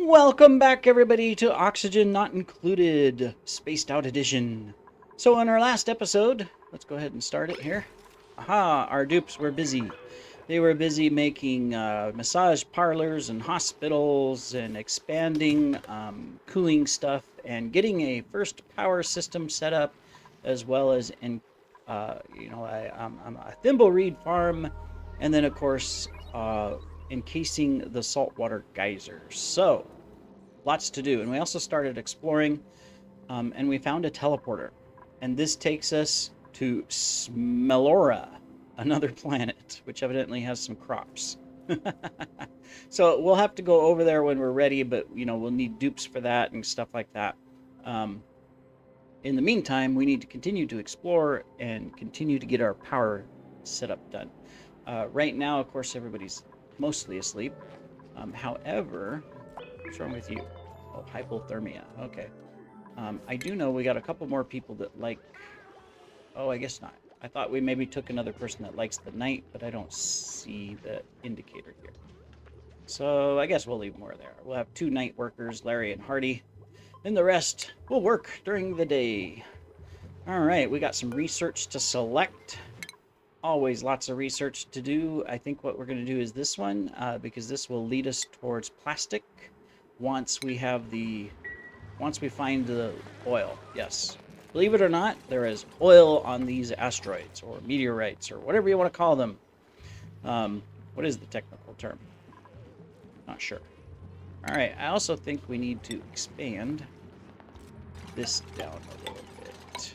Welcome back, everybody, to Oxygen Not Included, Spaced Out Edition. So, in our last episode, let's go ahead and start it here. Aha, our dupes were busy. They were busy making massage parlors and hospitals and expanding cooling stuff and getting a first power system set up, as well as a thimble reed farm, and then, of course, encasing the saltwater geysers. So, lots to do. And we also started exploring, and we found a teleporter. And this takes us to Smelora, another planet, which evidently has some crops. So we'll have to go over there when we're ready, but we'll need dupes for that and stuff like that. Um, in the meantime, we need to continue to explore and continue to get our power setup done. Right now, of course, everybody's mostly asleep. However, what's wrong with you? Oh, hypothermia. Okay. I do know we got a couple more people that like... Oh, I guess not. I thought we maybe took another person that likes the night, but I don't see the indicator here. So I guess we'll leave more there. We'll have 2 night workers, Larry and Hardy. And the rest will work during the day. All right, we got some research to select. Always lots of research to do. I think what we're going to do is this one, because this will lead us towards plastic once we find the oil. Yes. Believe it or not, there is oil on these asteroids or meteorites or whatever you want to call them. What is the technical term? Not sure. All right, I also think we need to expand this down a little bit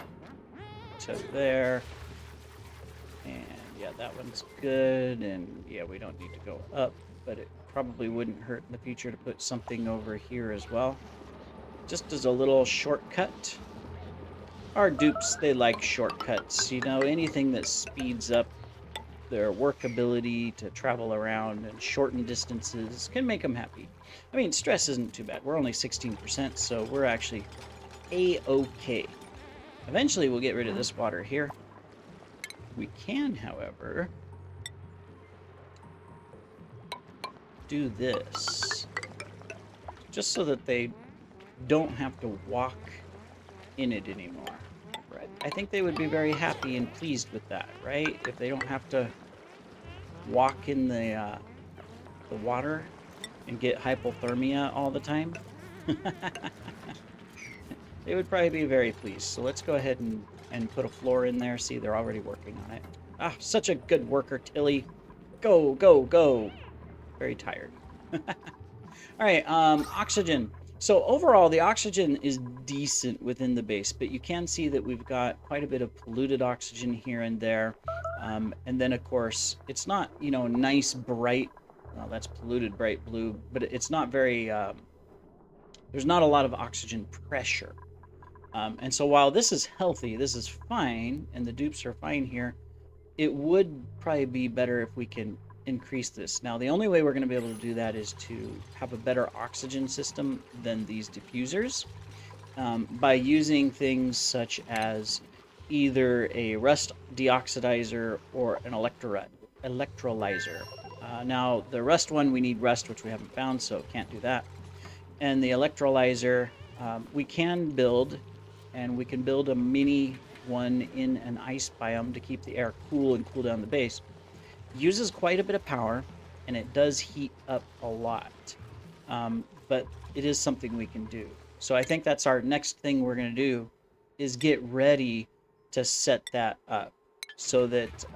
to there. And yeah, that one's good. And yeah, we don't need to go up, but it probably wouldn't hurt in the future to put something over here as well. Just as a little shortcut. Our dupes, they like shortcuts. Anything that speeds up their workability to travel around and shorten distances can make them happy. I mean, stress isn't too bad. We're only 16%, so we're actually A-okay. Eventually, we'll get rid of this water here. We can, however, do this. Just so that they don't have to walk in it anymore. Right? I think they would be very happy and pleased with that, right? If they don't have to walk in the water and get hypothermia all the time. They would probably be very pleased. So let's go ahead and put a floor in there. See, they're already working on it. Ah, such a good worker, Tilly. Go, go, go. Very tired. All right, oxygen. So overall, the oxygen is decent within the base, but you can see that we've got quite a bit of polluted oxygen here and there. And then, of course, it's not, nice, bright. Well, that's polluted bright blue, but it's not very... there's not a lot of oxygen pressure. And so while this is healthy, this is fine, and the dupes are fine here, it would probably be better if we can increase this. Now, the only way we're going to be able to do that is to have a better oxygen system than these diffusers by using things such as either a rust deoxidizer or an electrolyzer. Now, the rust one, we need rust, which we haven't found, so can't do that. And the electrolyzer, we can build, and we can build a mini one in an ice biome to keep the air cool and cool down the base. Uses quite a bit of power, and it does heat up a lot, but it is something we can do. So I think that's our next thing we're going to do, is get ready to set that up so that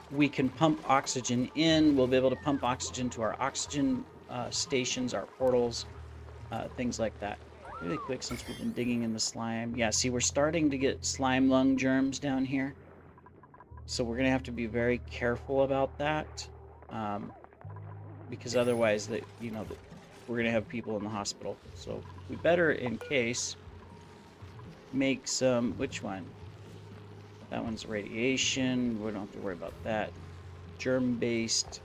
we can pump oxygen in. We'll be able to pump oxygen to our oxygen stations, our portals, things like that. Really quick, since we've been digging in the slime. Yeah, see, we're starting to get slime lung germs down here. So we're going to have to be very careful about that, because otherwise, we're going to have people in the hospital. So we better, in case, make some... Which one? That one's radiation. We don't have to worry about that. Germ-based.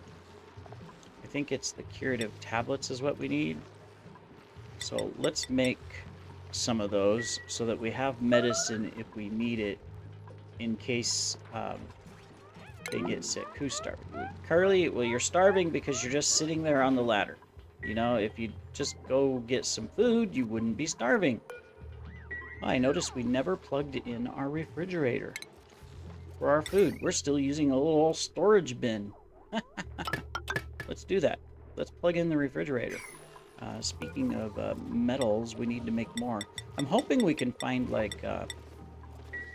I think it's the Curative Tablets is what we need. So let's make some of those so that we have medicine if we need it, in case they get sick. Who's starving? Carly, well, you're starving because you're just sitting there on the ladder. You know, if you just go get some food, you wouldn't be starving. Oh, I noticed we never plugged in our refrigerator for our food. We're still using a little storage bin. Let's do that. Let's plug in the refrigerator. Speaking of metals, we need to make more. I'm hoping we can find, like, a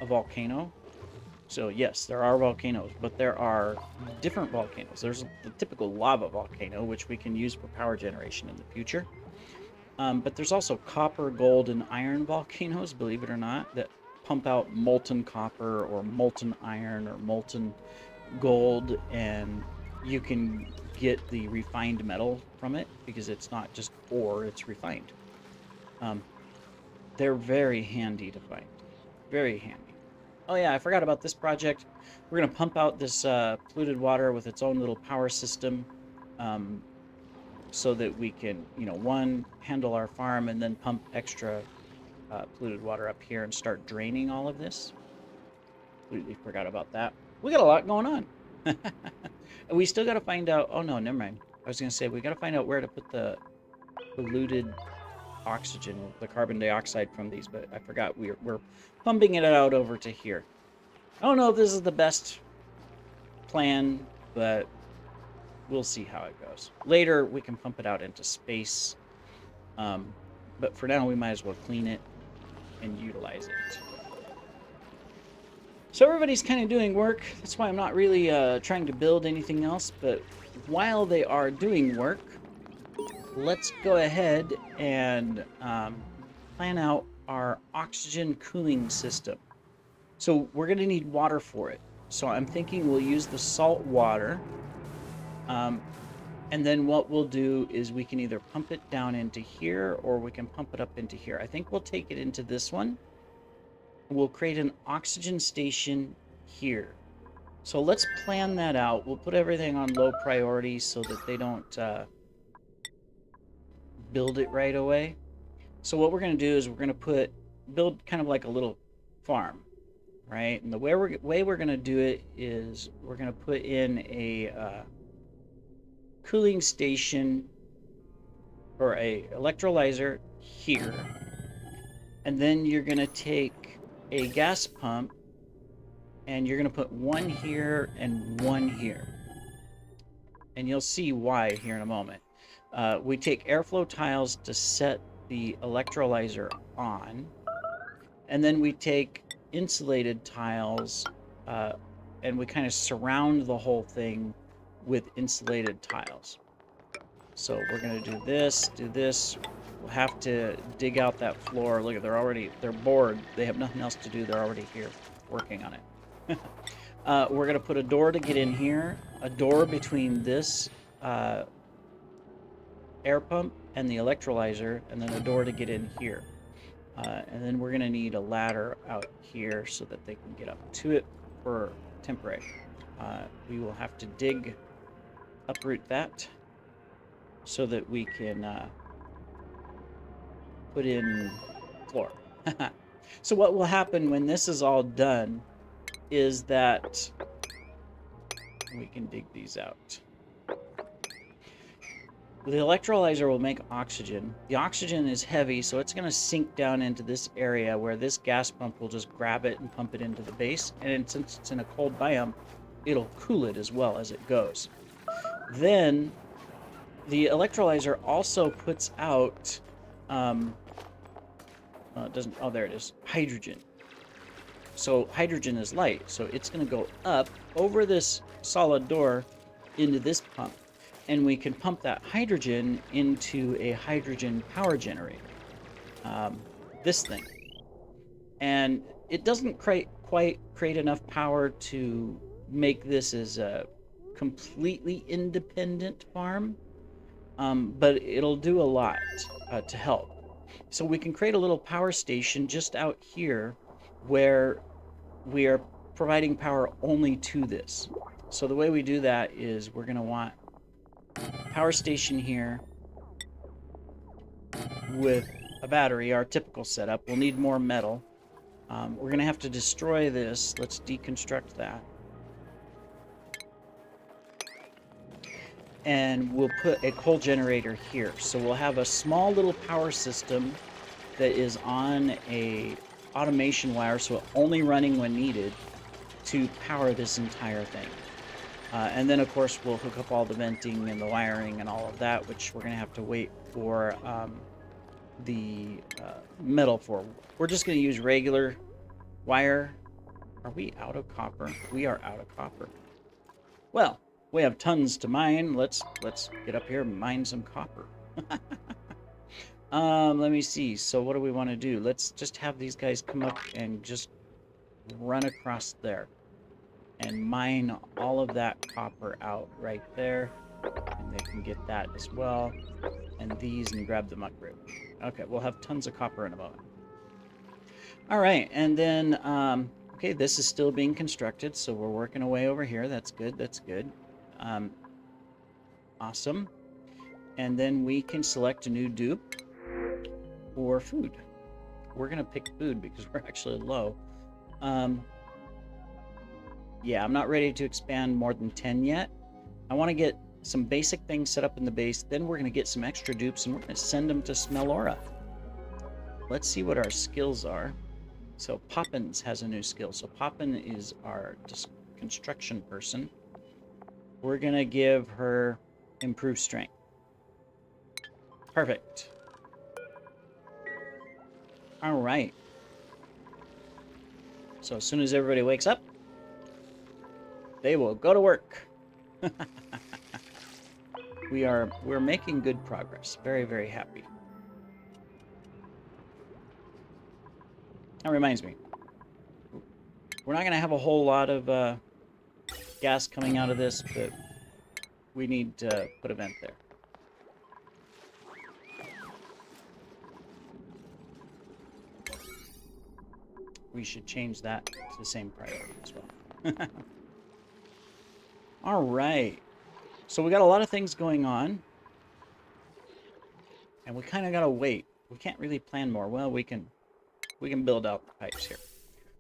volcano. So, yes, there are volcanoes, but there are different volcanoes. There's the typical lava volcano, which we can use for power generation in the future. But there's also copper, gold, and iron volcanoes, believe it or not, that pump out molten copper or molten iron or molten gold, and you can get the refined metal from it because it's not just ore, it's refined. They're very handy to find. Very handy. Oh yeah, I forgot about this project. We're going to pump out this polluted water with its own little power system, so that we can, you know, one, handle our farm and then pump extra polluted water up here and start draining all of this. Completely forgot about that. We got a lot going on. And we still got to find out. Oh no, never mind. I was going to say we got to find out where to put the polluted oxygen, the carbon dioxide from these, but I forgot we're pumping it out over to here. I don't know if this is the best plan, but we'll see how it goes. Later, we can pump it out into space. But for now, we might as well clean it and utilize it. So everybody's kind of doing work. That's why I'm not really trying to build anything else. But while they are doing work, let's go ahead and plan out our oxygen cooling system. So we're going to need water for it. So I'm thinking we'll use the salt water. And then what we'll do is we can either pump it down into here or we can pump it up into here. I think we'll take it into this one. We'll create an oxygen station here. So let's plan that out. We'll put everything on low priority so that they don't build it right away. So what we're going to do is we're going to build kind of like a little farm, right? And the way we're going to do it is we're going to put in a cooling station or a electrolyzer here, and then you're going to take a gas pump and you're going to put one here and one here, and you'll see why here in a moment. We take airflow tiles to set the electrolyzer on, and then we take insulated tiles and we kind of surround the whole thing with insulated tiles. So we're going to do this. We'll have to dig out that floor. Look, they're bored. They have nothing else to do. They're already here working on it. We're going to put a door to get in here, a door between this air pump and the electrolyzer, and then a door to get in here. And then we're going to need a ladder out here so that they can get up to it for temporary. We will have to uproot that so that we can put in floor. So what will happen when this is all done is that we can dig these out. The electrolyzer will make oxygen. The oxygen is heavy, so it's going to sink down into this area where this gas pump will just grab it and pump it into the base. And since it's in a cold biome, it'll cool it as well as it goes. Then the electrolyzer also puts out, it doesn't, oh, there it is, hydrogen. So hydrogen is light, so it's going to go up over this solid door into this pump. And we can pump that hydrogen into a hydrogen power generator. This thing. And it doesn't quite create enough power to make this as a completely independent farm, but it'll do a lot to help. So we can create a little power station just out here where we are providing power only to this. So the way we do that is we're going to want power station here with a battery, our typical setup. We'll need more metal. We're going to have to destroy this. Let's deconstruct that. and we'll put a coal generator here. So we'll have a small little power system that is on a automation wire, so only running when needed to power this entire thing. And then, of course, we'll hook up all the venting and the wiring and all of that, which we're going to have to wait for the metal for. We're just going to use regular wire. Are we out of copper? We are out of copper. Well, we have tons to mine. Let's get up here and mine some copper. Let me see. So what do we want to do? Let's just have these guys come up and just run across there and mine all of that copper out right there. And they can get that as well. And these, and grab the muck root. Okay, we'll have tons of copper in a moment. All right, and then, okay, this is still being constructed, so we're working away over here. That's good, that's good. Awesome. And then we can select a new dupe or food. We're going to pick food because we're actually low. Yeah, I'm not ready to expand more than 10 yet. I want to get some basic things set up in the base. Then we're going to get some extra dupes and we're going to send them to Smellora. Let's see what our skills are. So Poppins has a new skill. So Poppin is our construction person. We're going to give her improved strength. Perfect. All right. So as soon as everybody wakes up, they will go to work. We're making good progress. Very, very happy. That reminds me. We're not going to have a whole lot of gas coming out of this, but we need to put a vent there. We should change that to the same priority as well. All right. So we got a lot of things going on. And we kind of got to wait. We can't really plan more. Well, we can build out the pipes here.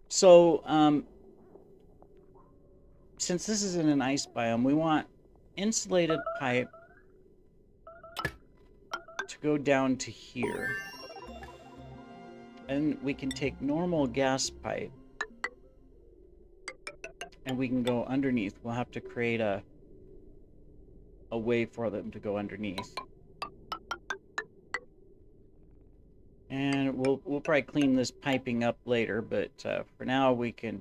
So, since this is in an ice biome, we want insulated pipe to go down to here. And we can take normal gas pipe and we can go underneath. We'll have to create a way for them to go underneath. And we'll probably clean this piping up later, but for now we'll go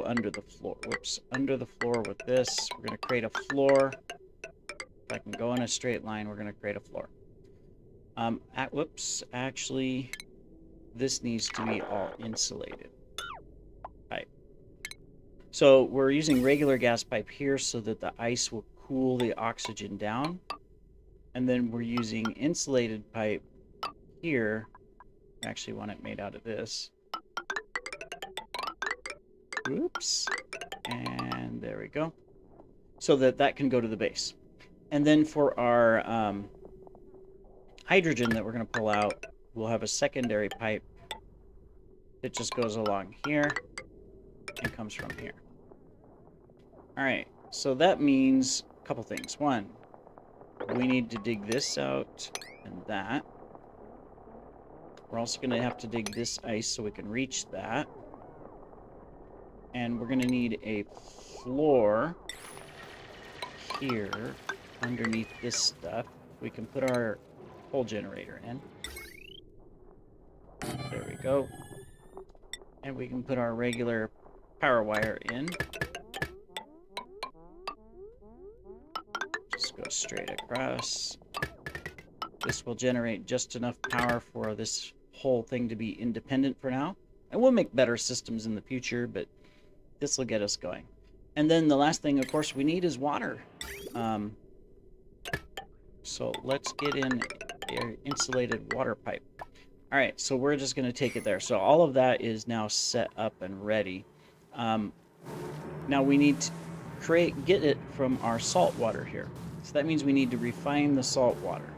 under the floor. Whoops, under the floor with this. We're going to create a floor. If I can go in a straight line, we're going to create a floor. Whoops, actually, this needs to be all insulated pipe. So we're using regular gas pipe here so that the ice will cool the oxygen down. And then we're using insulated pipe here. I actually want it made out of this. Oops. And there we go. So that can go to the base. And then for our hydrogen that we're going to pull out, we'll have a secondary pipe that just goes along here and comes from here. All right, so that means a couple things. One, we need to dig this out and that. We're also going to have to dig this ice so we can reach that. And we're going to need a floor here underneath this stuff. We can put our coal generator in. There we go. And we can put our regular power wire in. Just go straight across. This will generate just enough power for this whole thing to be independent for now. And we'll make better systems in the future, but this will get us going. And then the last thing, of course, we need is water. So let's get in an insulated water pipe. All right, so we're just going to take it there. So all of that is now set up and ready. Now we need to get it from our salt water here. So that means we need to refine the salt water.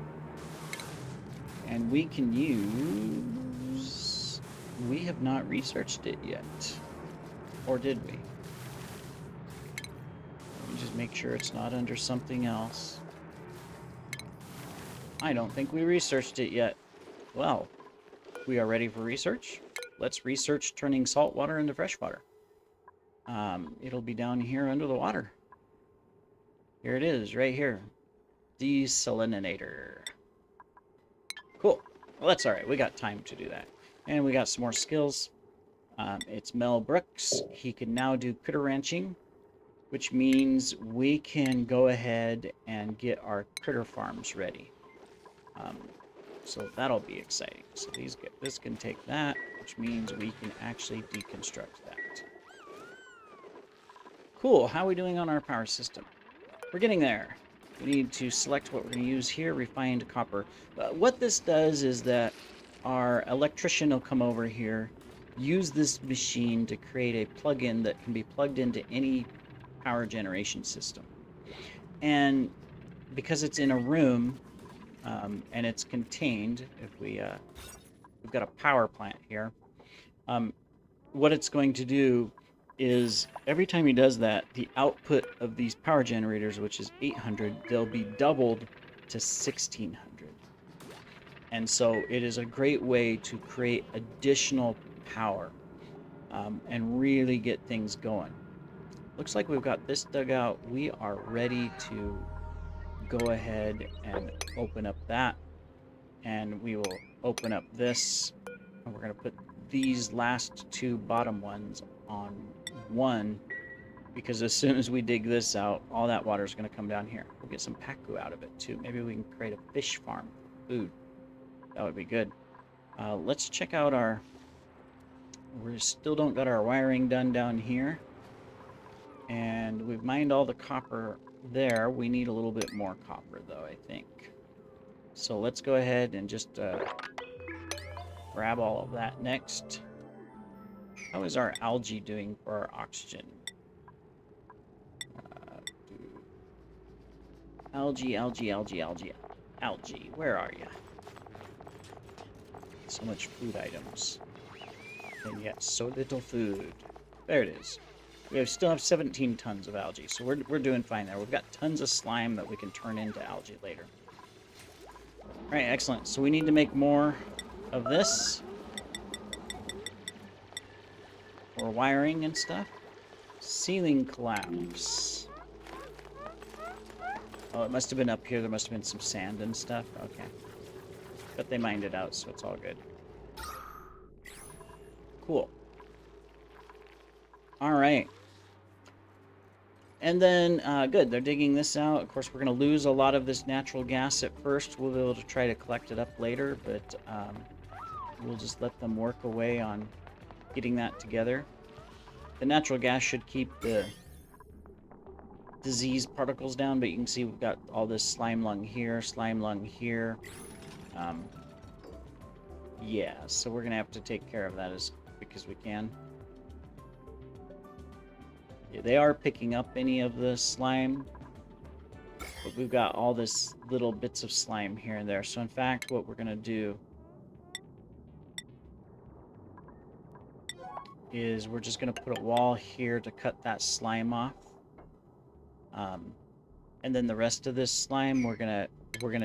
And we can use... We have not researched it yet. Or did we? Just make sure it's not under something else. I don't think we researched it yet. Well, we are ready for research. Let's research turning salt water into fresh water. It'll be down here under the water. Here it is, right here. Desalinator. Cool. Well, that's all right. We got time to do that. And we got some more skills. It's Mel Brooks. He can now do critter ranching, which means we can go ahead and get our critter farms ready. So that'll be exciting. So this can take that, which means we can actually deconstruct that. Cool. How are we doing on our power system? We're getting there. We need to select what we're going to use here, refined copper. What this does is that our electrician will come over here, use this machine to create a plug-in that can be plugged into any power generation system. And because it's in a room, and it's contained, if we've got a power plant here, what it's going to do is every time he does that, the output of these power generators, which is 800, they'll be doubled to 1600. And so it is a great way to create additional power and really get things going. Looks like we've got this dug out. We are ready to go ahead and open up that. And we will open up this. And we're going to put these last two bottom ones on one, because as soon as we dig this out, all that water is going to come down here. We'll get some paku out of it too. Maybe we can create a fish farm for food. That would be good. Let's check out our... We still don't got our wiring done down here. And we've mined all the copper there. We need a little bit more copper though, I think. So let's go ahead and just grab all of that next. How is our algae doing for our oxygen? Algae. Where are you? So much food items. And yet so little food. There it is. We still have 17 tons of algae, so we're doing fine there. We've got tons of slime that we can turn into algae later. Alright, excellent. So we need to make more of this for wiring and stuff. Ceiling collapse. Oh, it must have been up here. There must have been some sand and stuff. Okay. But they mined it out, so it's all good. Cool. Alright. And then, good, they're digging this out. Of course, we're going to lose a lot of this natural gas at first. We'll be able to try to collect it up later, but we'll just let them work away on getting that together. The natural gas should keep the disease particles down, but you can see we've got all this slime lung here. Yeah, so we're going to have to take care of that as quick as we can. Yeah, they are picking up any of the slime, but we've got all this little bits of slime here and there. So in fact, what we're going to do is we're just going to put a wall here to cut that slime off. And then the rest of this slime we're gonna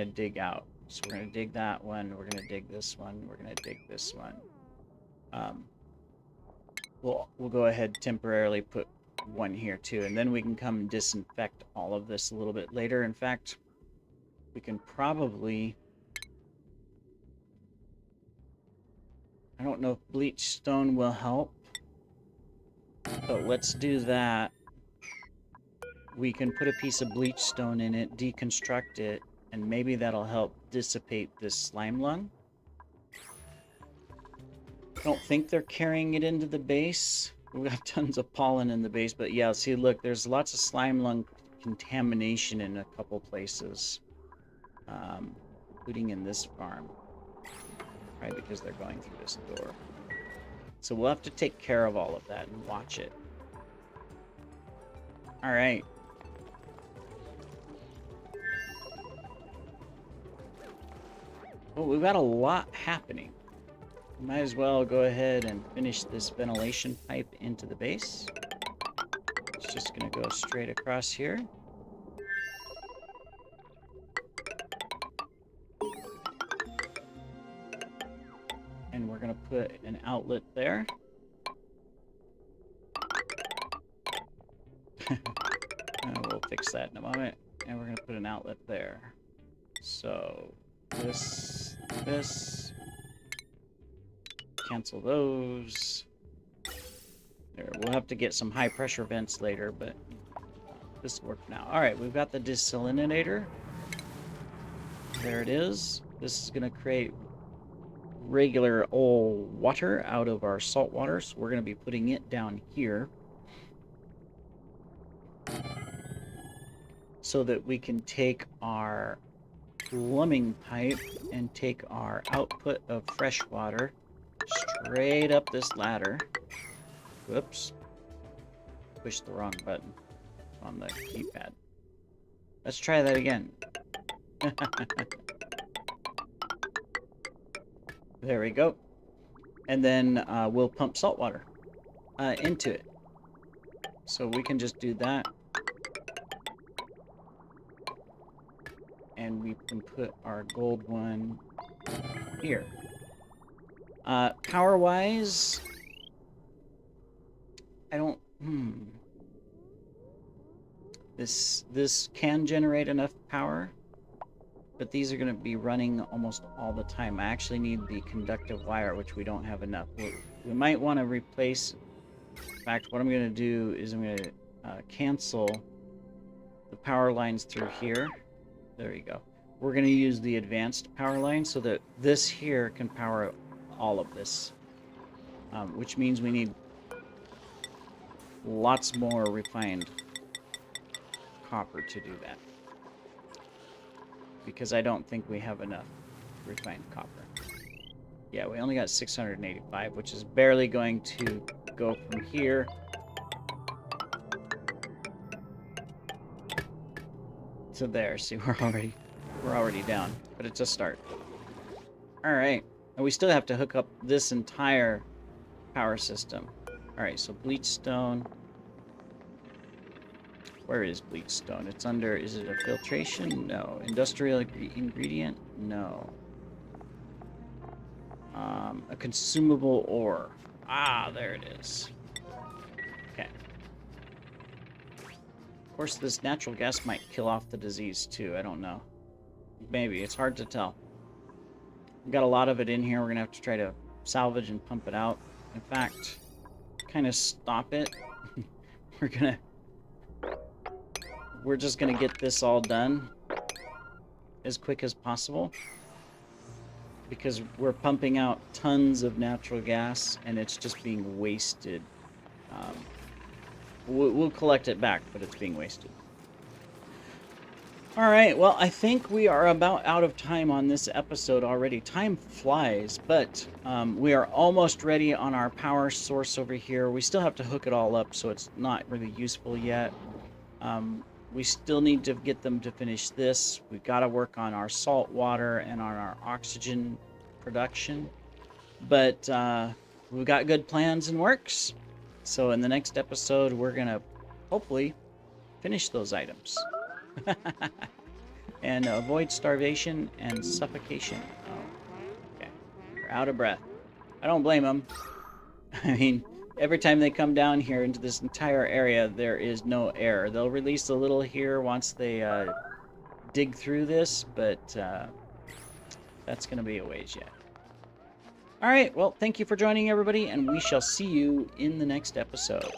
dig out. So we're gonna dig that one, we're gonna dig this one, we're gonna dig this one. We'll go ahead temporarily put one here too, and then we can come and disinfect all of this a little bit later. In fact, we can probably... I don't know if Bleachstone will help, but let's do that. We can put a piece of Bleachstone in it, deconstruct it, and maybe that'll help dissipate this slime lung. I don't think they're carrying it into the base. We've got tons of pollen in the base, but yeah, see, look, there's lots of slime lung contamination in a couple places, including in this farm, right, because they're going through this door. So we'll have to take care of all of that and watch it. All right. Well, we've got a lot happening. Might as well go ahead and finish this ventilation pipe into the base. just going to go straight across here. And we're going to put an outlet there. We'll fix that in a moment. And we're going to put an outlet there. So, this, cancel those. There, we'll have to get some high pressure vents later, but this will work now. All right, we've got the desalinator. There it is. This is going to create regular old water out of our salt water, so we're going to be putting it down here so that we can take our plumbing pipe and take our output of fresh water straight up this ladder. Whoops. Pushed the wrong button on the keypad. Let's try that again. There we go. And then we'll pump salt water into it. So we can just do that. And we can put our gold one here. Power-wise, I don't... This can generate enough power, but these are going to be running almost all the time. I actually need the conductive wire, which we don't have enough. We might want to replace... In fact, what I'm going to do is I'm going to cancel the power lines through here. There you go. We're going to use the advanced power line so that this here can power all of this, which means we need lots more refined copper to do that, because I don't think we have enough refined copper. Yeah, we only got 685, which is barely going to go from here to there. See, we're already down, but it's a start. All right, and we still have to hook up this entire power system. All right, so Bleachstone. Where is Bleachstone? It's under, is it a filtration? No. Industrial ingredient? No. A consumable ore. Ah, there it is. Okay. Of course, this natural gas might kill off the disease too. I don't know. Maybe. It's hard to tell. We've got a lot of it in here. We're going to have to try to salvage and pump it out. In fact, kind of stop it. We're just going to get this all done as quick as possible, because we're pumping out tons of natural gas and it's just being wasted. We'll collect it back, but it's being wasted. All right, well, I think we are about out of time on this episode already. Time flies, but we are almost ready on our power source over here. We still have to hook it all up, so it's not really useful yet. We still need to get them to finish this. We've got to work on our salt water and on our oxygen production. But we've got good plans in works. So in the next episode, we're going to hopefully finish those items. And avoid starvation and suffocation. Oh, okay. They're out of breath. I don't blame them. I mean, every time they come down here into this entire area, there is no air. They'll release a little here once they dig through this, but that's going to be a ways yet. All right, well, thank you for joining, everybody, and we shall see you in the next episode.